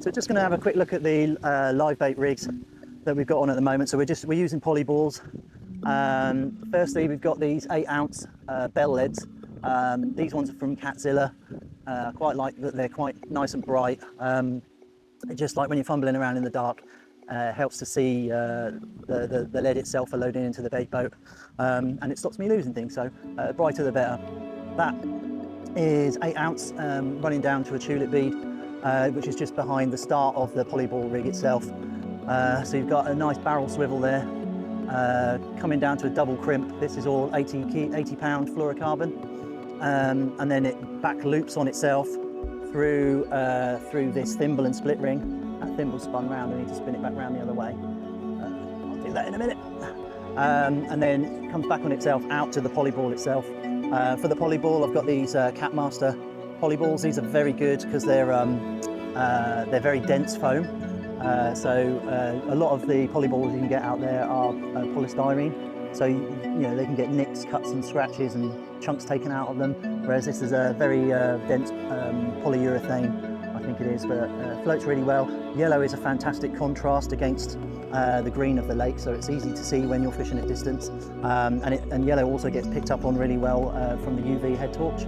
So just going to have a quick look at the live bait rigs that we've got on at the moment. So we're using poly balls. Firstly, we've got these 8-ounce bell leads. These ones are from Catzilla. I quite like that they're quite nice and bright. Just like when you're fumbling around in the dark, helps to see the lead itself are loading into the bait boat, and it stops me losing things. So brighter the better. That is 8-ounce, running down to a tulip bead, which is just behind the start of the polyball rig itself. So you've got a nice barrel swivel there, coming down to a double crimp. This is all 80-pound fluorocarbon, and then it back loops on itself through this thimble and split ring. That thimble spun round, I need to spin it back round the other way. I'll do that in a minute. And then it comes back on itself out to the polyball itself. For the polyball, I've got these Catmaster polyballs. These are very good because they're very dense foam. So a lot of the polyballs you can get out there are polystyrene. So you know they can get nicks, cuts and scratches and chunks taken out of them. Whereas this is a very dense polyurethane, I think it is, but floats really well. Yellow is a fantastic contrast against the green of the lake, so it's easy to see when you're fishing at distance. And yellow also gets picked up on really well from the UV head torch.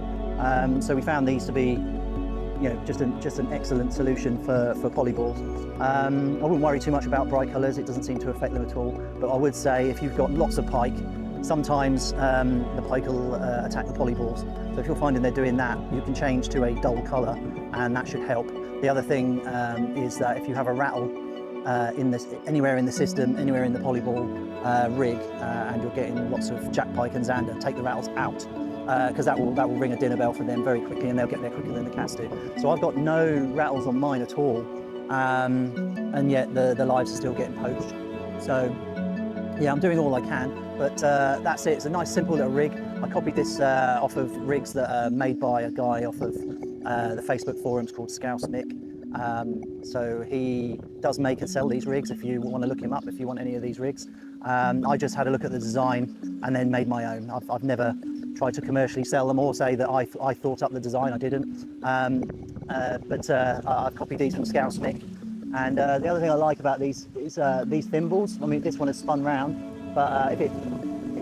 So we found these to be, just an excellent solution for polyballs. I wouldn't worry too much about bright colours. It doesn't seem to affect them at all. But I would say if you've got lots of pike, sometimes the pike will attack the polyballs. So if you're finding they're doing that, you can change to a dull colour, and that should help. The other thing is that if you have a rattle anywhere in the system, anywhere in the polyball rig, and you're getting lots of jack pike and zander, take the rattles out, because that will ring a dinner bell for them very quickly, and they'll get there quicker than the cats do. So I've got no rattles on mine at all, and yet the lives are still getting poached. So yeah, I'm doing all I can, but that's it. It's a nice simple little rig. I copied this off of rigs that are made by a guy off of the Facebook forums called Scouse Nick. So he does make and sell these rigs if you want to look him up, if you want any of these rigs. I just had a look at the design and then made my own. I've never tried to commercially sell them or say that I thought up the design. I didn't. But I've copied these from Scouse Nick. And the other thing I like about these is these thimbles. I mean, this one is spun round, but if it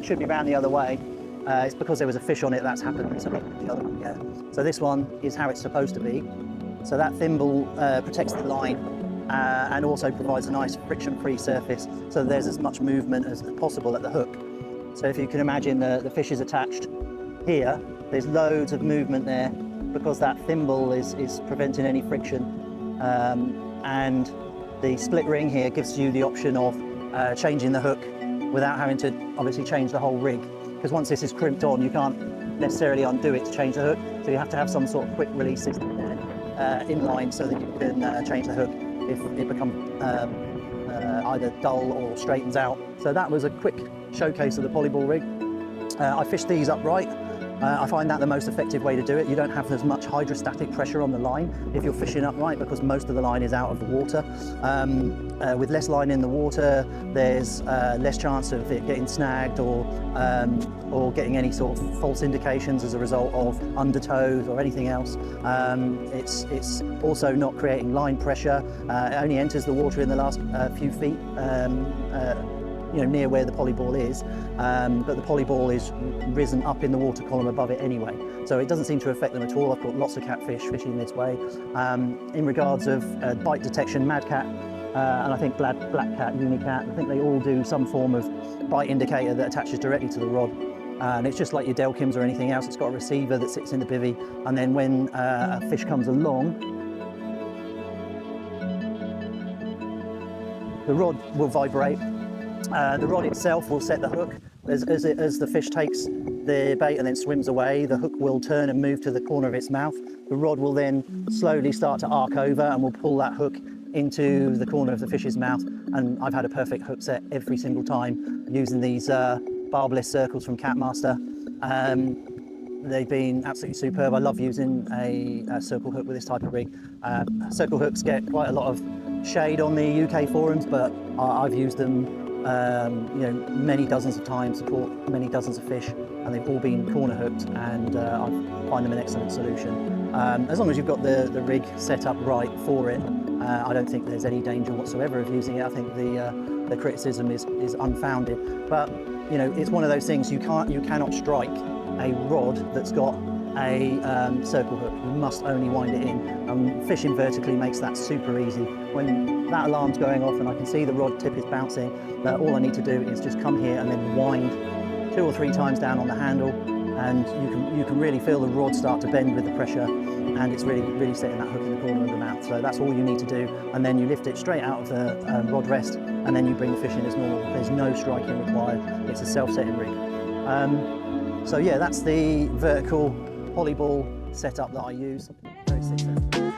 should be round the other way. It's because there was a fish on it that's happened recently. The other one, yeah. So this one is how it's supposed to be. So that thimble protects the line and also provides a nice friction-free surface, so there's as much movement as possible at the hook. So if you can imagine the fish is attached here, there's loads of movement there because that thimble is preventing any friction. And the split ring here gives you the option of changing the hook without having to obviously change the whole rig. Because once this is crimped on, you can't necessarily undo it to change the hook. So you have to have some sort of quick release system there in line so that you can change the hook if it becomes either dull or straightens out. So that was a quick showcase of the polyball rig. I fished these upright. I find that the most effective way to do it. You don't have as much hydrostatic pressure on the line if you're fishing upright because most of the line is out of the water. With less line in the water, there's less chance of it getting snagged or getting any sort of false indications as a result of undertows or anything else. It's also not creating line pressure. It only enters the water in the last few feet. Near where the polyball is, but the polyball is risen up in the water column above it anyway, so it doesn't seem to affect them at all. I've caught lots of catfish fishing this way. In regards of bite detection, mad cat and I think black cat, unicat, I think they all do some form of bite indicator that attaches directly to the rod, and it's just like your Delkims or anything else. It's got a receiver that sits in the bivvy, and then when a fish comes along, the rod will vibrate. The rod itself will set the hook. As the fish takes the bait and then swims away, the hook will turn and move to the corner of its mouth. The rod will then slowly start to arc over and will pull that hook into the corner of the fish's mouth. And I've had a perfect hook set every single time using these barbless circles from Catmaster. They've been absolutely superb. I love using a circle hook with this type of rig. Circle hooks get quite a lot of shade on the UK forums, but I've used them many dozens of times, caught many dozens of fish, and they've all been corner hooked, and I find them an excellent solution. As long as you've got the rig set up right for it, I don't think there's any danger whatsoever of using it. I think the criticism is unfounded. But you know, it's one of those things, you cannot strike a rod that's got a circle hook. You must only wind it in. Fishing vertically makes that super easy. When that alarm's going off and I can see the rod tip is bouncing, all I need to do is just come here and then wind 2 or 3 times down on the handle, and you can really feel the rod start to bend with the pressure, and it's really setting that hook in the corner of the mouth. So that's all you need to do, and then you lift it straight out of the rod rest, and then you bring the fish in as normal. There's no striking required. It's a self-setting rig. So yeah, that's the vertical polyball setup that I use. Very successful.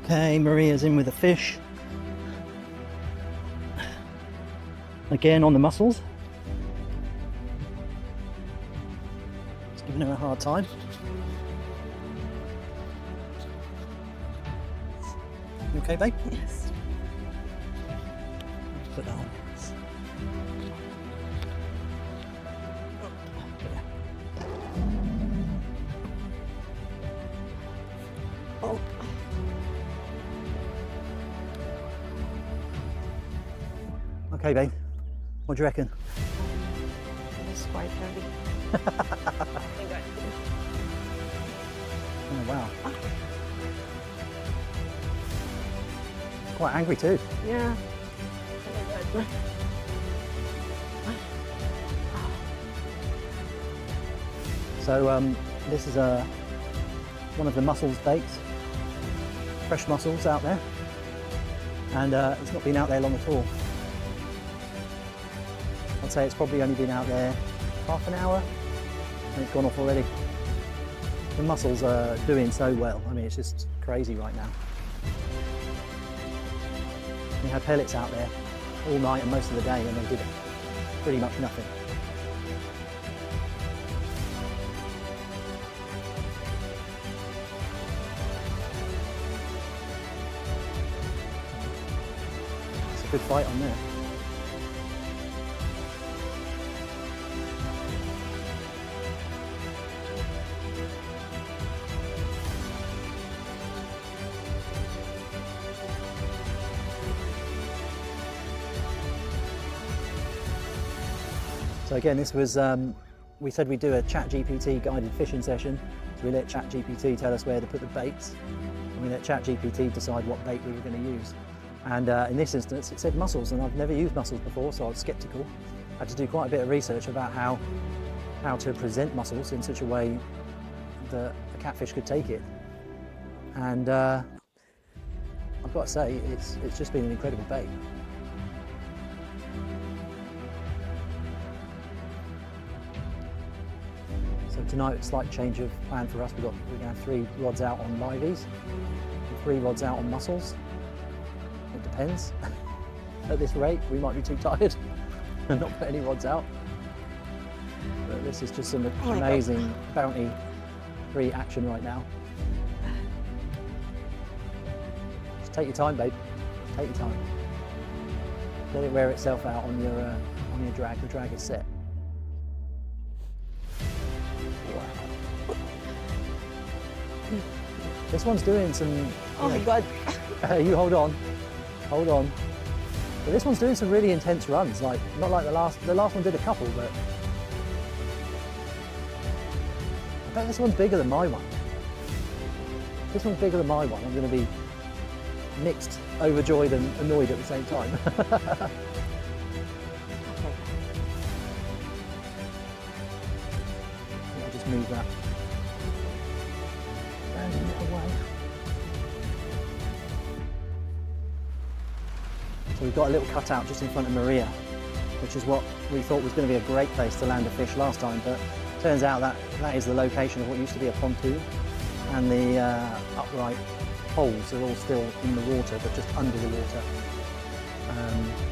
Okay, Maria's in with a fish. Again on the mussels. It's giving her a hard time. You okay, babe? Yes. Put that on. Oh. Okay, babe. What do you reckon? It's quite heavy. Oh wow. It's quite angry too. Yeah. So this is one of the mussels baits, fresh mussels out there, and it's not been out there long at all. I'd say it's probably only been out there half an hour and it's gone off already. The mussels are doing so well. I mean, it's just crazy right now. We had pellets out there all night and most of the day and they did pretty much nothing. Good fight on there. So again, this was, we said we'd do a ChatGPT guided fishing session. So we let ChatGPT tell us where to put the baits, and we let ChatGPT decide what bait we were going to use. And in this instance, it said mussels, and I've never used mussels before, so I was sceptical. I had to do quite a bit of research about how to present mussels in such a way that a catfish could take it. And I've got to say, it's just been an incredible bait. So tonight, it's a slight change of plan for us. We're going to have 3 rods out on liveys, and 3 rods out on mussels. It depends. At this rate, we might be too tired and not put any rods out. But this is just some amazing bounty free action right now. Just take your time, babe. Take your time. Let it wear itself out on your drag. The drag is set. This one's doing some. Oh my god. You hold on. Hold on. But this one's doing some really intense runs, like not like the last one did a couple, but I bet this one's bigger than my one. This one's bigger than my one. I'm going to be mixed, overjoyed and annoyed at the same time. I'll just move that and away. So we've got a little cutout just in front of Maria, which is what we thought was going to be a great place to land a fish last time, but turns out that is the location of what used to be a pontoon, and the upright poles are all still in the water, but just under the water.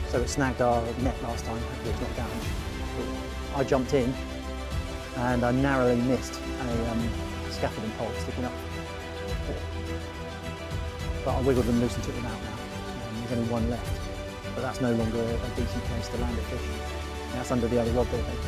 So it snagged our net last time. Hopefully it's not damaged. I jumped in and I narrowly missed a scaffolding pole sticking up. But I wiggled them loose and took them out now. There's only one left. But that's no longer a decent place to land a fish. And that's under the other rod there, babe.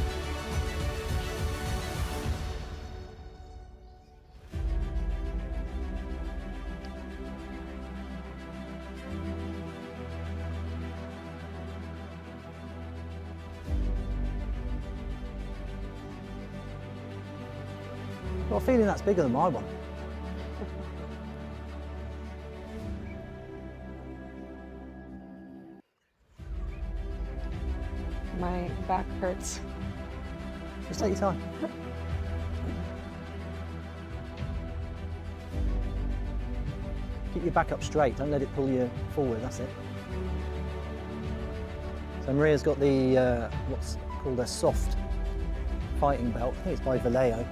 I've got a feeling that's bigger than my one. My back hurts. Just take your time. Keep your back up straight, don't let it pull you forward, that's it. So Maria's got the, what's called a soft fighting belt. I think it's by Willow.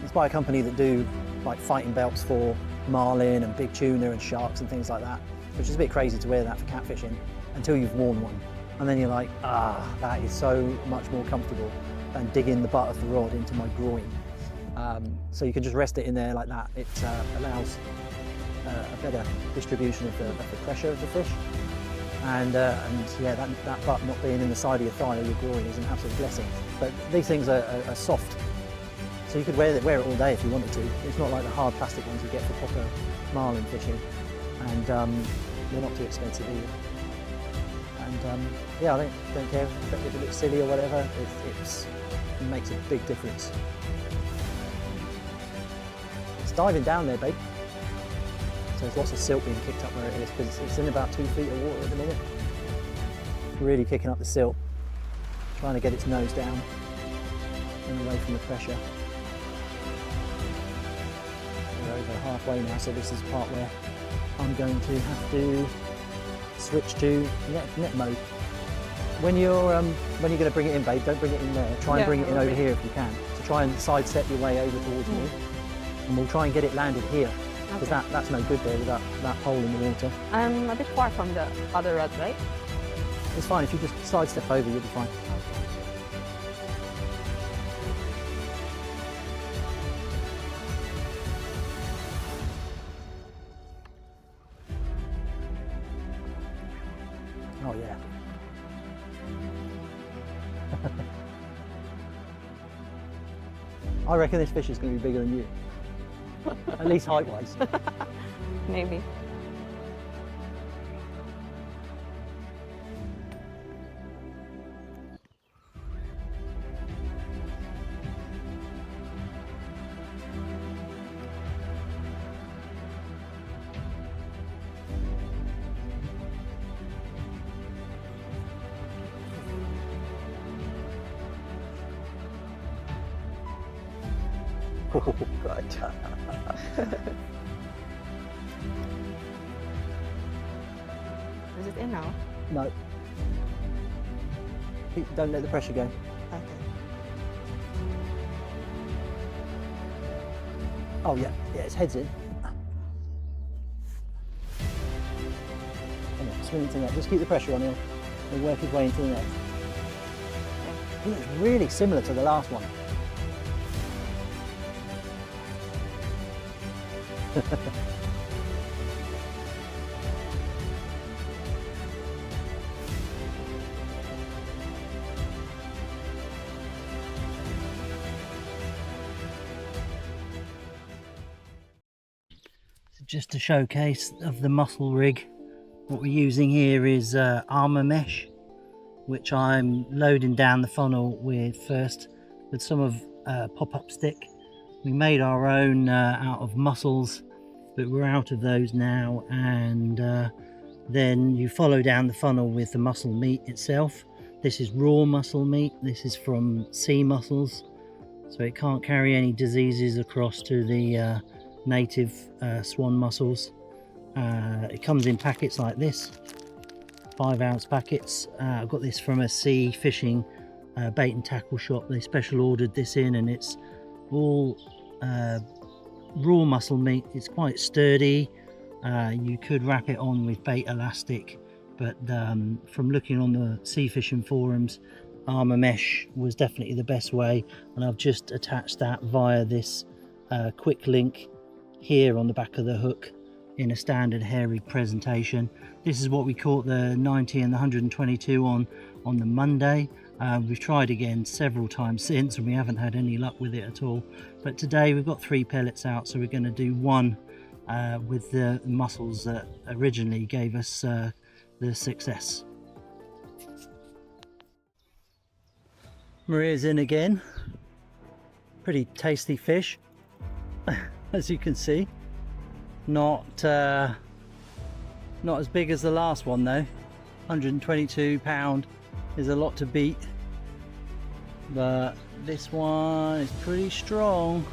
It's by a company that do like fighting belts for marlin and big tuna and sharks and things like that, which is a bit crazy to wear that for catfishing until you've worn one. And then you're like, that is so much more comfortable than digging the butt of the rod into my groin. So you can just rest it in there like that. It allows a better distribution of the pressure of the fish. And yeah, that butt not being in the side of your thigh or your groin is an absolute blessing. But these things are soft, so you could wear it all day if you wanted to. It's not like the hard plastic ones you get for proper marlin fishing, and they're not too expensive either. And yeah, I don't care if it looks silly or whatever. It makes a big difference. It's diving down there, babe. So there's lots of silt being kicked up where it is, because it's in about 2 feet of water at the minute. Really kicking up the silt, trying to get its nose down and away from the pressure. We're over halfway now, so this is the part where I'm going to have to switch to net mode. When you're going to bring it in, babe, don't bring it in there. Try and bring it in over here if you can. So try and sidestep your way over towards me, and we'll try and get it landed here. Because that's no good there with that hole in the water. I'm a bit far from the other rod, right? It's fine, if you just sidestep over, you'll be fine. Oh I reckon this fish is going to be bigger than you. At least height-wise. Maybe. Oh, God. Is it in now? No. Don't let the pressure go. Okay. Oh yeah, yeah, its head's in. Come on, swing into the net. Just keep the pressure on him. He'll work his way into the net. He looks really similar to the last one. Just a showcase of the mussel rig. What we're using here is armour mesh, which I'm loading down the funnel with first with some of pop-up stick. We made our own out of mussels, but we're out of those now, and then you follow down the funnel with the mussel meat itself. This is raw mussel meat. This is from sea mussels, so it can't carry any diseases across to the native swan mussels. It comes in packets like this, 5-ounce packets. I got this from a sea fishing bait and tackle shop. They special ordered this in, and it's all raw mussel meat. It's quite sturdy. You could wrap it on with bait elastic, but from looking on the sea fishing forums, armour mesh was definitely the best way, and I've just attached that via this quick link here on the back of the hook in a standard hair rig presentation. This is what we caught the 90 and the 122 on the Monday. We've tried again several times since, and we haven't had any luck with it at all, but today we've got 3 pellets out, so we're going to do one with the mussels that originally gave us the success. Maria's in again. Pretty tasty fish, as you can see. Not as big as the last one though. 122 pound is a lot to beat, but this one is pretty strong.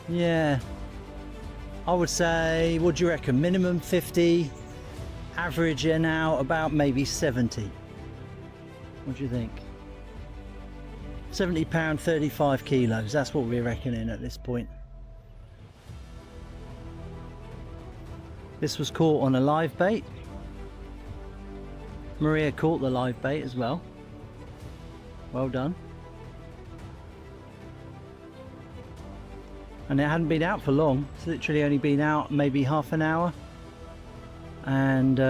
Yeah, I would say, what do you reckon, minimum 50, average now about maybe 70. What do you think? 70 pound, 35 kilos, that's what we're reckoning at this point. This was caught on a live bait. Maria caught the live bait as well. Well done. And it hadn't been out for long. It's literally only been out maybe half an hour, and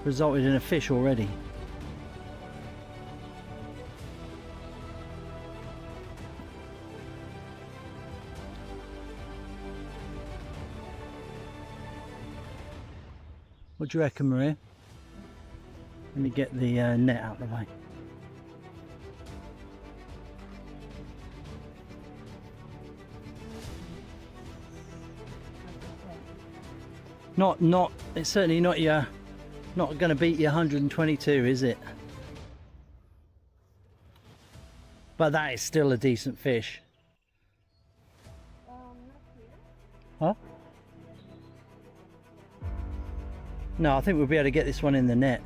resulted in a fish already. What do you reckon, Maria? Let me get the net out of the way. Not. It's certainly not going to beat your 122, is it? But that is still a decent fish. Huh? No, I think we'll be able to get this one in the net.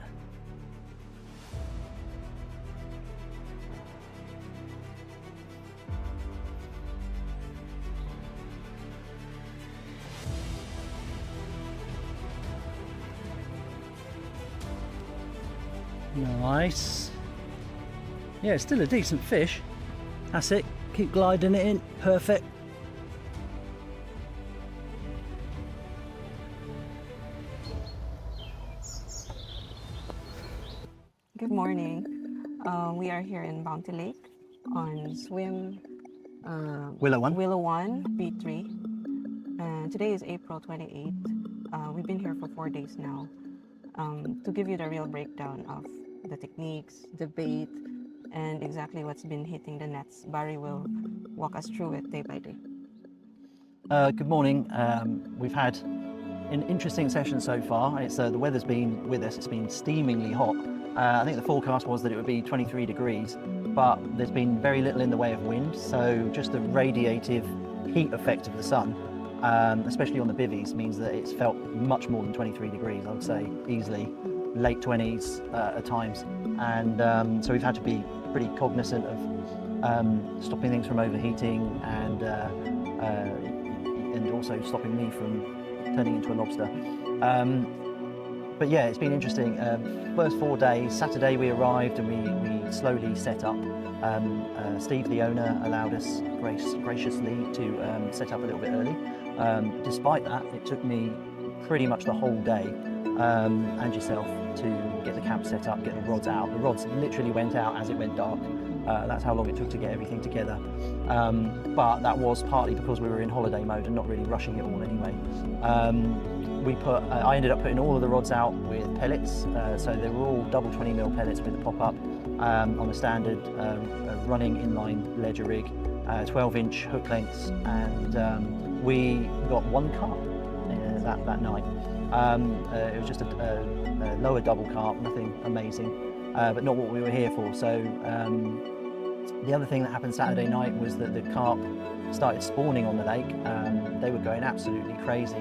Nice. Yeah, it's still a decent fish. That's it. Keep gliding it in. Perfect. Good morning. We are here in Bounty Lake on swim Willow 1. Willow 1, B3. And today is April 28th. We've been here for 4 days now. To give you the real breakdown of the techniques, the bait, and exactly what's been hitting the nets, Barry will walk us through it day by day. Good morning. We've had an interesting session so far. It's the weather's been with us. It's been steamingly hot. I think the forecast was that it would be 23 degrees, but there's been very little in the way of wind. So just the radiative heat effect of the sun, especially on the bivvies, means that it's felt much more than 23 degrees. I would say easily late 20s at times. And so we've had to be pretty cognizant of stopping things from overheating and also stopping me from turning into a lobster. But yeah, it's been interesting. First 4 days, Saturday we arrived and we slowly set up. Steve, the owner, allowed us graciously to set up a little bit early. Despite that, it took me pretty much the whole day, and yourself, to get the camp set up, get the rods out. The rods literally went out as it went dark. That's how long it took to get everything together. But that was partly because we were in holiday mode and not really rushing it all anyway. I ended up putting all of the rods out with pellets, so they were all double 20mm pellets with a pop-up on a standard running inline ledger rig, 12-inch hook lengths, and we got one carp that night. It was just a lower double carp, nothing amazing, but not what we were here for. So the other thing that happened Saturday night was that the carp started spawning on the lake. They were going absolutely crazy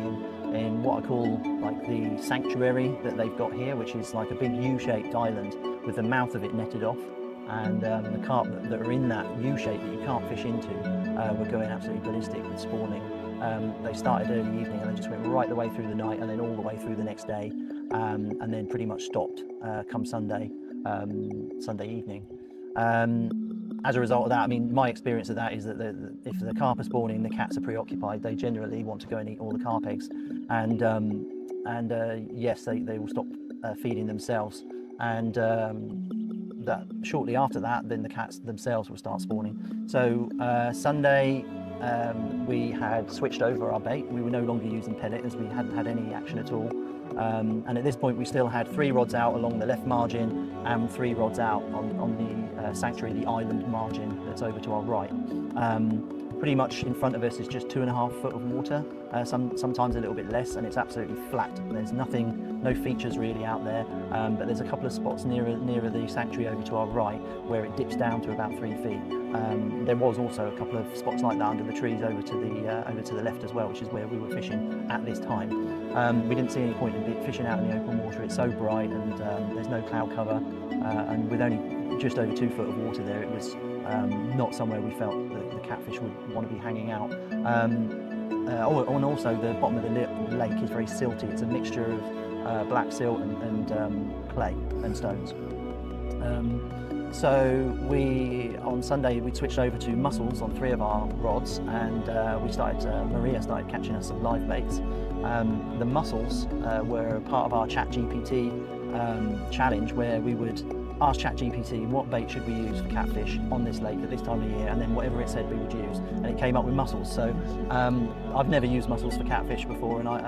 in what I call like the sanctuary that they've got here, which is like a big U-shaped island with the mouth of it netted off. And the carp that are in that U-shape that you can't fish into were going absolutely ballistic with spawning. They started early evening and they just went right the way through the night and then all the way through the next day, and then pretty much stopped come Sunday evening. As a result of that, I mean, my experience of that is that if the carp are spawning, the cats are preoccupied. They generally want to go and eat all the carp eggs, and yes, they will stop feeding themselves, and that shortly after that, then the cats themselves will start spawning. So Sunday, we had switched over our bait. We were no longer using pellet as we hadn't had any action at all. And at this point we still had 3 rods out along the left margin and 3 rods out on the sanctuary, the island margin that's over to our right. Pretty much in front of us is just 2.5 foot of water, sometimes a little bit less, and it's absolutely flat. There's nothing, no features really out there, but there's a couple of spots nearer the sanctuary over to our right where it dips down to about 3 feet. There was also a couple of spots like that under the trees over to the left as well, which is where we were fishing at this time. We didn't see any point in fishing out in the open water. It's so bright and there's no cloud cover, and with only just over 2 foot of water there, it was not somewhere we felt that the catfish would want to be hanging out. And also the bottom of the lake is very silty. It's a mixture of black silt and clay and stones. So on Sunday we switched over to mussels on 3 of our rods, and Maria started catching us some live baits. The mussels were part of our ChatGPT challenge, where we would ask ChatGPT what bait should we use for catfish on this lake at this time of year, and then whatever it said we would use, and it came up with mussels. So I've never used mussels for catfish before, and I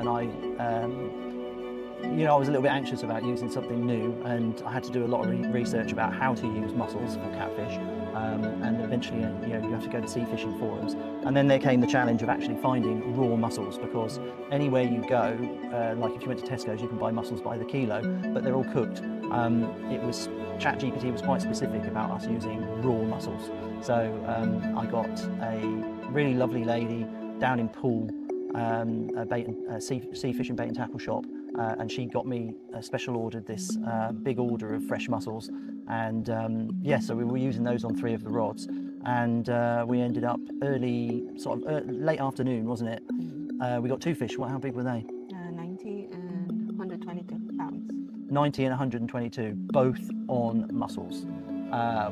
was a little bit anxious about using something new, and I had to do a lot of research about how to use mussels for catfish, and eventually you have to go to sea fishing forums, and then there came the challenge of actually finding raw mussels, because anywhere you go, like if you went to Tesco's, you can buy mussels by the kilo, but they're all cooked. ChatGPT was quite specific about us using raw mussels, so I got a really lovely lady down in Poole, a sea fishing bait and tackle shop, and she got me special ordered this big order of fresh mussels, and so we were using those on 3 of the rods, and we ended up late afternoon, wasn't it? We got 2 fish. How big were they? 90 and 122 pounds. 90 and 122, both on mussels,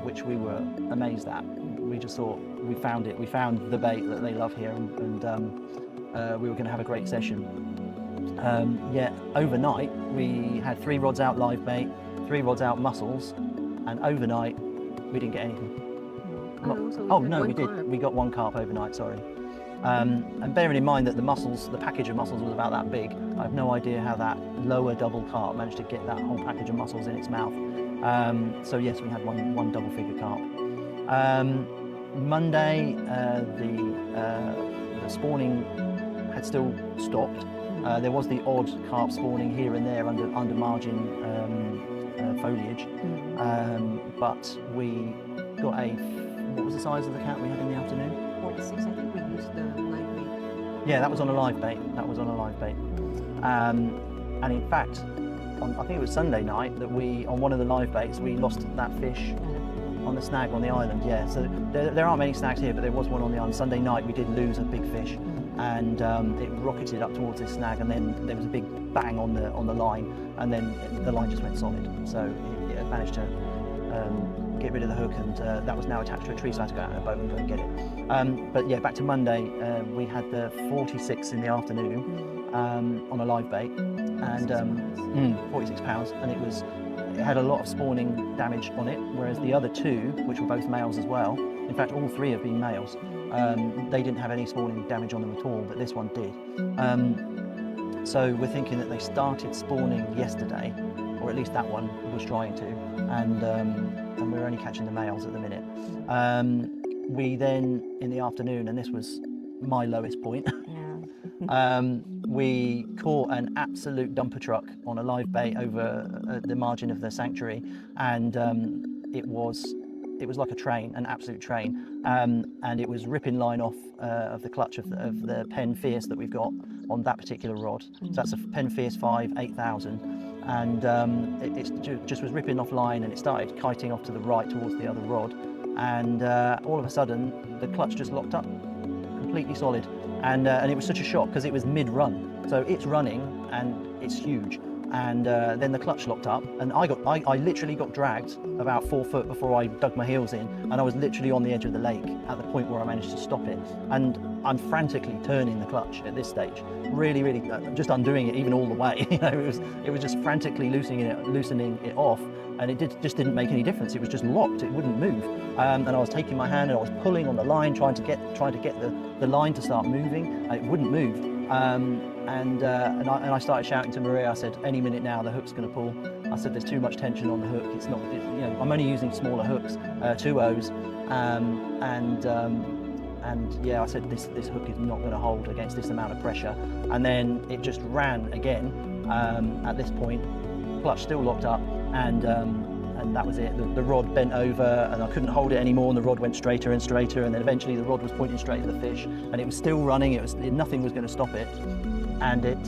which we were amazed at. We just thought we found it. We found the bait that they love here, and we were going to have a great session. Overnight we had 3 rods out live bait, 3 rods out mussels, and overnight We didn't get anything. Oh, No, we did. We got one carp overnight, sorry. And bearing in mind that the package of mussels was about that big, I have no idea how that lower double carp managed to get that whole package of mussels in its mouth. So yes, we had one double figure carp. Monday, the spawning had still stopped. There was the odd carp spawning here and there under margin foliage, but we got what was the size of the cat we had in the afternoon? 46, I think we used the live bait. Yeah, that was on a live bait. And in fact, I think it was Sunday night that on one of the live baits, we lost that fish on the snag on the island. Yeah, so there aren't many snags here, but there was one on the island. Sunday night we did lose a big fish, and it rocketed up towards this snag, and then there was a big bang on the line, and then the line just went solid. So it managed to get rid of the hook, and that was now attached to a tree, so I had to go out in a boat and go and get it. But yeah, back to Monday, we had the 46 in the afternoon on a live bait, and 46 pounds, and it had a lot of spawning damage on it, whereas the other two, which were both males as well, in fact all three have been males, they didn't have any spawning damage on them at all, but this one did. So we're thinking that they started spawning yesterday, or at least that one was trying to, and we're only catching the males at the minute. We then, in the afternoon, and this was my lowest point, we caught an absolute dumper truck on a live bait over the margin of the sanctuary, and it was like a train, an absolute train, and it was ripping line off of the clutch of the Penn Fierce that we've got on that particular rod. So that's a Penn Fierce 5 8000, and it just was ripping off line, and it started kiting off to the right towards the other rod, and all of a sudden the clutch just locked up, completely solid, and it was such a shock because it was mid-run, so it's running and it's huge, and then the clutch locked up, and I literally got dragged about 4 foot before I dug my heels in, and I was literally on the edge of the lake at the point where I managed to stop it, and I'm frantically turning the clutch at this stage, really just undoing it even all the way. You know, it was just frantically loosening it off, and it just didn't make any difference. It was just locked, it wouldn't move, and I was taking my hand and I was pulling on the line, trying to get the line to start moving, and it wouldn't move. And I started shouting to Maria. I said, any minute now the hook's going to pull. I said, there's too much tension on the hook. It's not, you know, I'm only using smaller hooks, 2/0s, and yeah, I said this hook is not going to hold against this amount of pressure. And then it just ran again. At this point, clutch still locked up, and that was it. The rod bent over, and I couldn't hold it anymore, and the rod went straighter and straighter, and then eventually the rod was pointing straight at the fish, and it was still running. Nothing was going to stop it, and it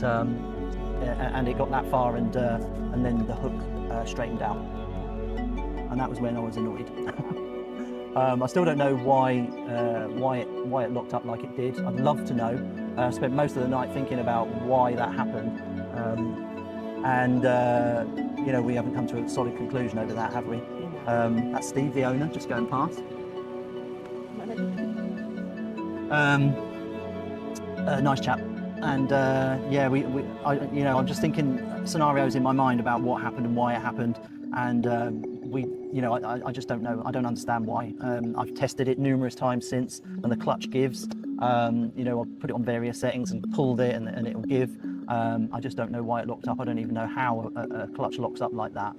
got that far, and then the hook straightened out, and that was when I was annoyed. I still don't know why it locked up like it did. I'd love to know. I spent most of the night thinking about why that happened, and you know, we haven't come to a solid conclusion over that, have we? That's Steve, the owner, just going past. Nice chap, and yeah, I'm just thinking scenarios in my mind about what happened and why it happened, and I just don't know. I don't understand why. I've tested it numerous times since, and the clutch gives. I've put it on various settings and pulled it, and it will give. I just don't know why it locked up. I don't even know how a clutch locks up like that.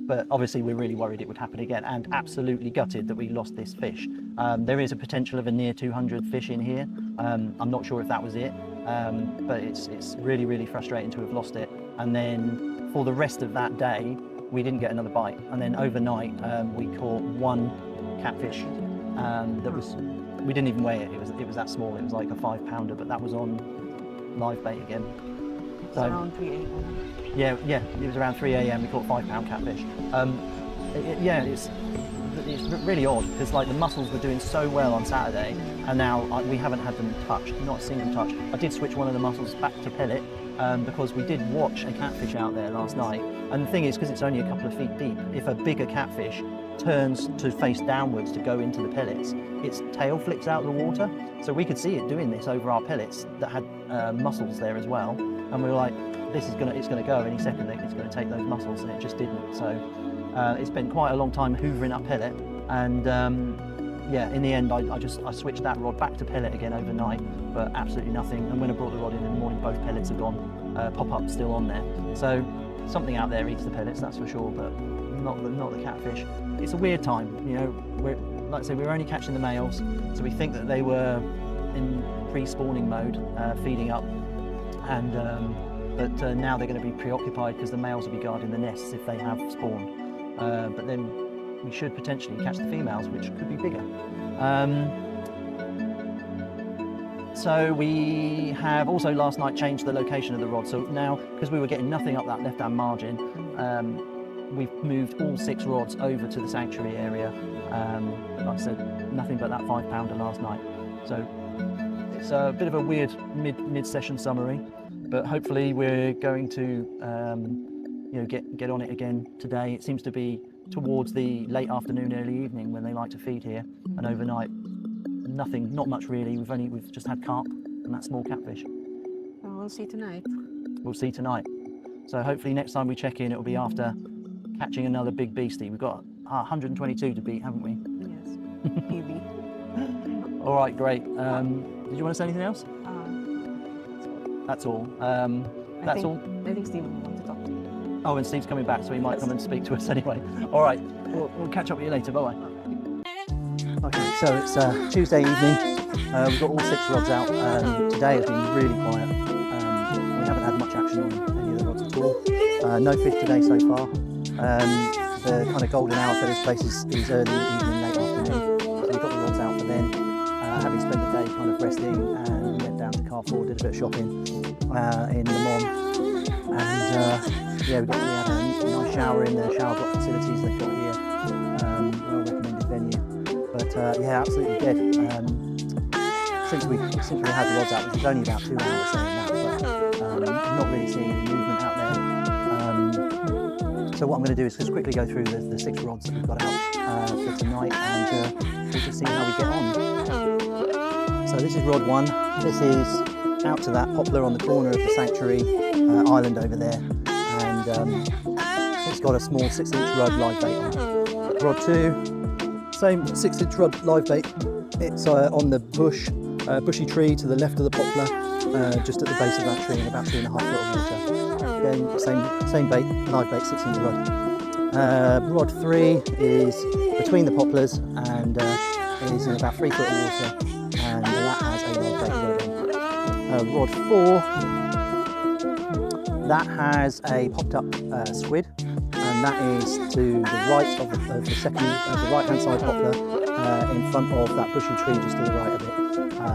But obviously we're really worried it would happen again, and absolutely gutted that we lost this fish. There is a potential of a near 200 fish in here. I'm not sure if that was it, but it's really frustrating to have lost it. And then for the rest of that day, we didn't get another bite. And then overnight, we caught one catfish we didn't even weigh it. It was that small. It was like a 5-pounder, but that was on live bait again. So around 3 a.m. Yeah, it was around 3 a.m. we caught 5-pound catfish. It's really odd because like the mussels were doing so well on Saturday, and now we haven't had them touched, not a single touch. I did switch one of the mussels back to pellet because we did watch a catfish out there last night, and the thing is, because it's only a couple of feet deep, if a bigger catfish turns to face downwards to go into the pellets, its tail flicks out of the water. So we could see it doing this over our pellets that had mussels there as well, and we were like, it's gonna go any second, it's gonna take those mussels, and it just didn't. So It spent quite a long time hoovering up pellet, and yeah, in the end I switched that rod back to pellet again overnight, but absolutely nothing. And when I brought the rod in the morning, both pellets are gone. Pop-up still on there. So something out there eats the pellets, that's for sure, but not the catfish. It's a weird time, you know. Like I say, we were only catching the males, so we think that they were in pre-spawning mode, feeding up, and but now they're going to be preoccupied because the males will be guarding the nests if they have spawned. But then we should potentially catch the females, which could be bigger. So we have also last night changed the location of the rod. So now, because we were getting nothing up that left-hand margin, we've moved all 6 rods over to the sanctuary area. Like I said, nothing but that 5-pounder last night. So it's a bit of a weird mid-session summary, but hopefully we're going to you know, get on it again today. It seems to be towards the late afternoon, early evening when they like to feed here, and overnight nothing, not much really. We've just had carp and that small catfish. Well, we'll see tonight. We'll see tonight. So hopefully next time we check in, it'll be after catching another big beastie. We've got 122 to beat, haven't we? Yes, maybe. All right, great. Did you want to say anything else? That's all. That's all. I think Steve wants to talk to you. Oh, and Steve's coming back, so he might come and speak to us anyway. All right, we'll catch up with you later. Bye-bye. Okay, so it's Tuesday evening. We've got all 6 rods out. Today has been really quiet. We haven't had much action on any of the rods at all. No fish today so far. The kind of golden hour for this place is early evening, late afternoon. So we got the rods out for then. Having spent the day kind of resting, and went down to Carrefour, did a bit of shopping in Le Mans. And yeah, we had a nice shower in the shower block facilities they've got here. Well recommended venue. But yeah, absolutely dead. Since we had the rods out, which was only about 2 hours saying that, but not really seeing any movement out there. So what I'm going to do is just quickly go through the 6 rods that we've got out for tonight, and we'll just see how we get on. So this is rod 1. This is out to that poplar on the corner of the sanctuary island over there, and it's got a small 6-inch rod live bait on. Rod 2, same 6-inch rod live bait. It's on the bushy tree to the left of the poplar, just at the base of that tree, in about 2.5 foot of water. Again, same bait, live bait, 6-inch rod. Rod 3 is between the poplars and is in about 3 foot of water, and that has a live bait rod on. Rod 4, that has a popped up squid, and that is to the right of the right-hand side poplar, in front of that bushy tree just to the right of it.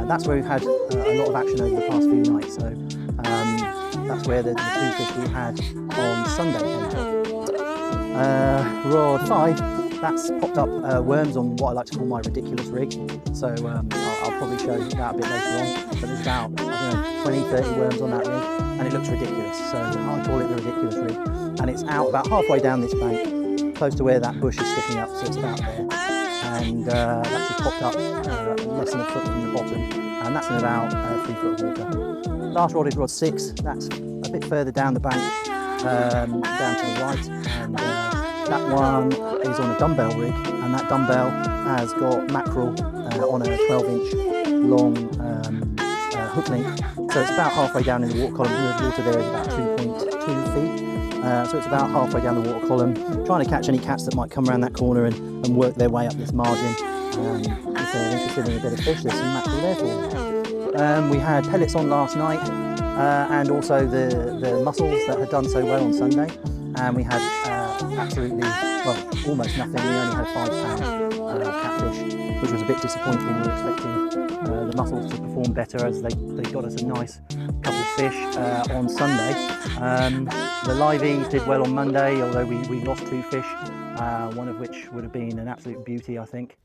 That's where we've had a lot of action over the past few nights. So that's where the 2 fish we had on Sunday came from. Rod 5, that's popped up worms on what I like to call my ridiculous rig. So I'll probably show that a bit later on. But there's about, I don't know, 20, 30 worms on that rig, and it looks ridiculous. So I call it the ridiculous rig. And it's out about halfway down this bank, close to where that bush is sticking up, so it's about there. And that's just popped up less than a foot from the bottom, and that's in about 3 foot of water. Last rod is rod 6. That's a bit further down the bank, down to the right, and that one is on a dumbbell rig, and that dumbbell has got mackerel on a 12-inch long hook link. So it's about halfway down in the water column. The water there is about 2.2 feet. So it's about halfway down the water column, trying to catch any cats that might come around that corner and work their way up this margin. If they're interested in a bit of fish, there's some mackerel there for them. We had pellets on last night, and also the mussels that had done so well on Sunday. And we had absolutely, well, almost nothing. We only had 5-pound catfish, which was a bit disappointing. We were expecting the mussels to perform better, as they got us a nice couple of fish on Sunday. The liveys did well on Monday, although we lost 2 fish, one of which would have been an absolute beauty, I think.